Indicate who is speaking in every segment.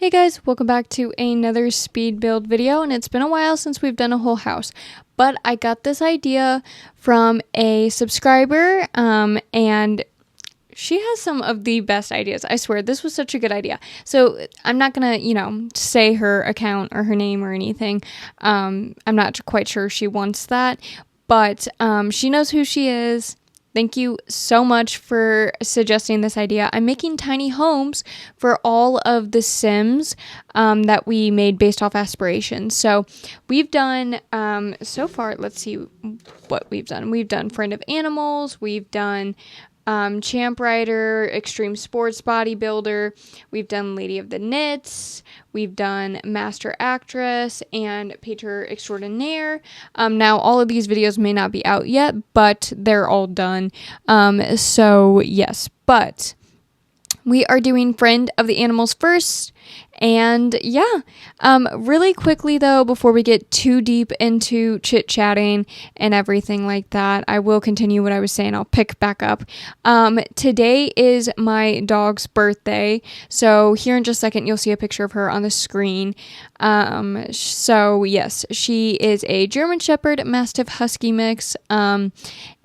Speaker 1: Hey guys, welcome back to another speed build video, and it's been a while since we've done a whole house, but I got this idea from a subscriber, and she has some of the best ideas. I swear, this was such a good idea. So I'm not gonna, say her account or her name or anything. I'm not quite sure she wants that, but she knows who she is. Thank you so much for suggesting this idea. I'm making tiny homes for all of the Sims that we made based off aspirations. So we've done, so far, let's see what we've done. We've done Friend of Animals. We've done Champ Rider, Extreme Sports Bodybuilder. We've done Lady of the Knits. We've done Master Actress and Painter Extraordinaire. Now, all of these videos may not be out yet, but they're all done. So, yes, but we are doing Friend of the Animals first. And yeah, really quickly though, before we get too deep into chit-chatting and everything like that, I will continue what I was saying. I'll pick back up. Today is my dog's birthday. So here in just a second, you'll see a picture of her on the screen. So yes, she is a German Shepherd Mastiff Husky mix.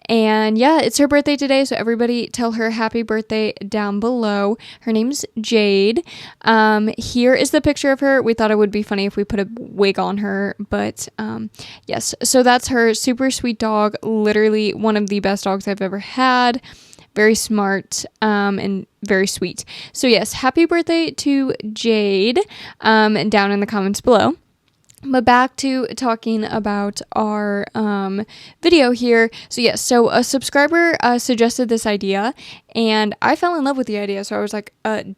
Speaker 1: And yeah, it's her birthday today, so everybody tell her happy birthday down below. Her name's Jade. Here is the picture of her. We thought it would be funny if we put a wig on her, but yes, so that's her. Super sweet dog, literally one of the best dogs I've ever had. Very smart and very sweet. So yes, happy birthday to Jade down in the comments below. But back to talking about our video here. So yes, so a subscriber suggested this idea, and I fell in love with the idea. So I was like,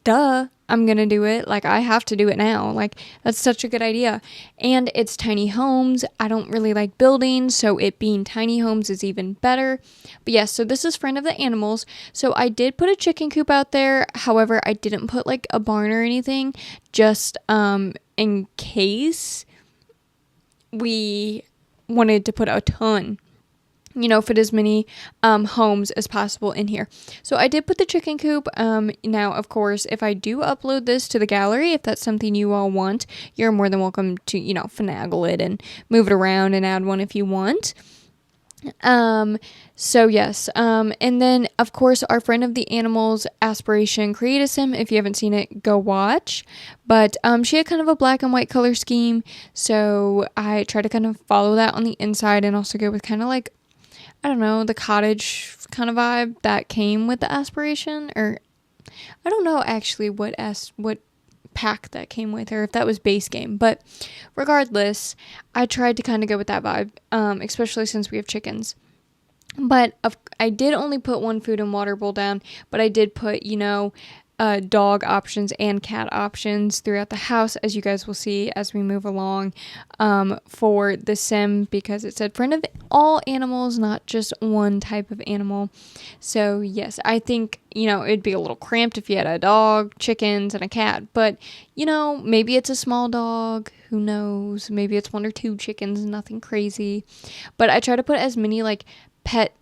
Speaker 1: duh, I'm gonna do it. Like, I have to do it now. Like, that's such a good idea. And it's tiny homes. I don't really like buildings, so it being tiny homes is even better. But yes, so this is Friend of the Animals. So I did put a chicken coop out there. However, I didn't put like a barn or anything, just in case we wanted to put a ton, fit as many homes as possible in here. So I did put the chicken coop. Now, of course, if I do upload this to the gallery, if that's something you all want, you're more than welcome to, finagle it and move it around and add one if you want. So yes, and then of course our Friend of the Animals aspiration create a sim. If you haven't seen it, go watch. But she had kind of a black and white color scheme, so I tried to kind of follow that on the inside and also go with kind of like, I don't know, the cottage kind of vibe that came with the aspiration. Or I don't know actually what pack that came with, or if that was base game, but regardless, I tried to kind of go with that vibe, especially since we have chickens. But I did only put one food and water bowl down, but I did put dog options and cat options throughout the house, as you guys will see as we move along, for the sim, because it said Friend of all animals, not just one type of animal. So yes, I think it'd be a little cramped if you had a dog, chickens, and a cat, but maybe it's a small dog, who knows, maybe it's one or two chickens, nothing crazy. But I try to put as many like pet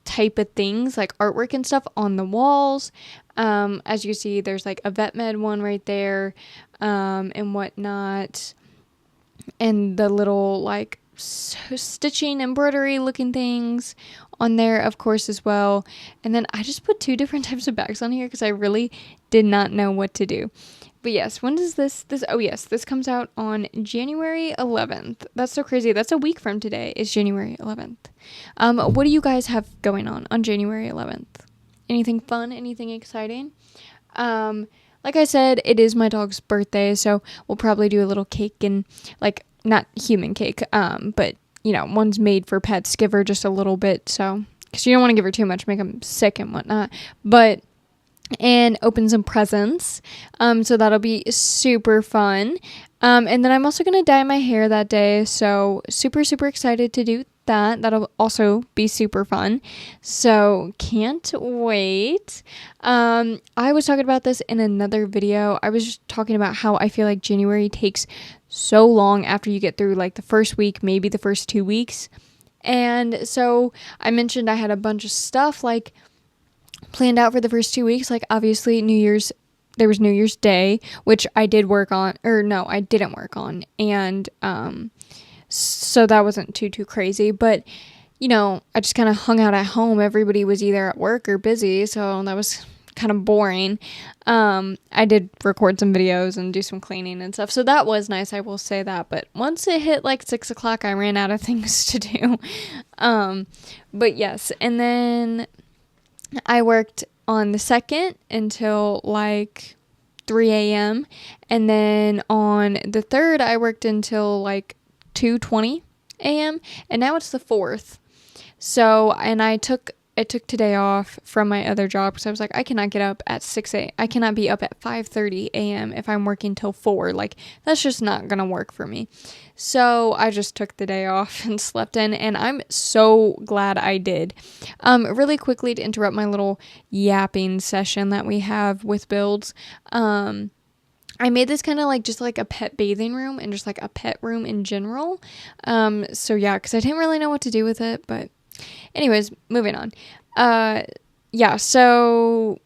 Speaker 1: type of things like artwork and stuff on the walls. As you see, there's like a vet med one right there, and whatnot, and the little like stitching embroidery looking things on there, of course, as well. And then I just put two different types of bags on here because I really did not know what to do. But yes, when does this oh yes, this comes out on January 11th. That's so crazy. That's a week from today is January 11th. What do you guys have going on January 11th? Anything fun? Anything exciting? Like I said, it is my dog's birthday, so we'll probably do a little cake, and like, not human cake, but one's made for pets. Give her just a little bit, so, because you don't want to give her too much, make them sick and whatnot. And open some presents. So that'll be super fun. And then I'm also going to dye my hair that day. So super, super excited to do that. That'll also be super fun. So can't wait. I was talking about this in another video. I was just talking about how I feel like January takes so long after you get through like the first week, maybe the first 2 weeks. And so I mentioned I had a bunch of stuff like planned out for the first 2 weeks, like obviously New Year's there was New Year's Day, which I did work on, or no, I didn't work on. And, so that wasn't too crazy, but I just kind of hung out at home. Everybody was either at work or busy, so that was kind of boring. I did record some videos and do some cleaning and stuff, so that was nice, I will say that. But once it hit like 6 o'clock, I ran out of things to do. But yes, and then I worked on the 2nd until like 3 a.m. And then on the 3rd, I worked until like 2:20 a.m. And now it's the 4th. So, and I took today off from my other job because I was like, I cannot get up at 6 a.m. I cannot be up at 5:30 a.m. if I'm working till 4. Like, that's just not going to work for me. So I just took the day off and slept in, and I'm so glad I did. Really quickly, to interrupt my little yapping session that we have with builds, I made this kind of like just like a pet bathing room and just like a pet room in general. So yeah, because I didn't really know what to do with it, but anyways, moving on. Yeah, so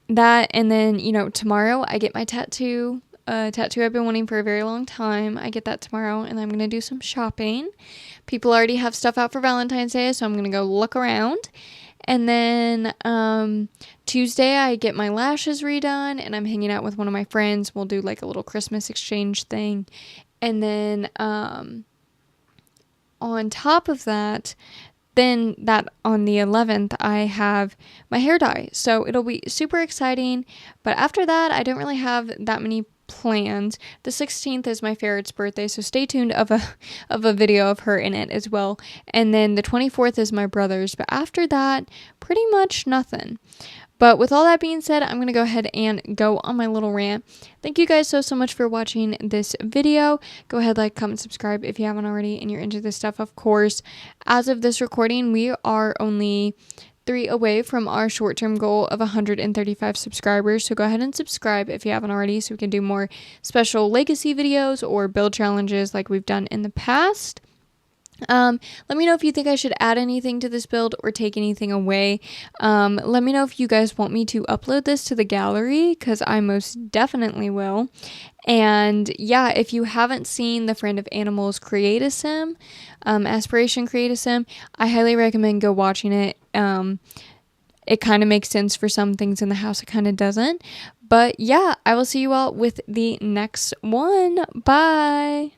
Speaker 1: that, and then, tomorrow I get my tattoo. Tattoo I've been wanting for a very long time. I get that tomorrow, and I'm going to do some shopping. People already have stuff out for Valentine's Day, so I'm going to go look around. And then Tuesday I get my lashes redone, and I'm hanging out with one of my friends. We'll do like a little Christmas exchange thing. And then on top of that, then that on the 11th, I have my hair dye. So it'll be super exciting. But after that, I don't really have that many plans. The 16th is my ferret's birthday, so stay tuned of a video of her in it as well. And then the 24th is my brother's. But after that, pretty much nothing. But with all that being said, I'm going to go ahead and go on my little rant. Thank you guys so much for watching this video. Go ahead, like, comment, subscribe if you haven't already and you're into this stuff, of course. As of this recording, we are only 3 away from our short-term goal of 135 subscribers. So go ahead and subscribe if you haven't already, so we can do more special legacy videos or build challenges like we've done in the past. Let me know if you think I should add anything to this build or take anything away. Let me know if you guys want me to upload this to the gallery, because I most definitely will. And yeah, if you haven't seen the Friend of Animals Create-A-Sim, Aspiration Create-A-Sim, I highly recommend go watching it. It kind of makes sense for some things in the house, it kind of doesn't. But yeah, I will see you all with the next one. Bye!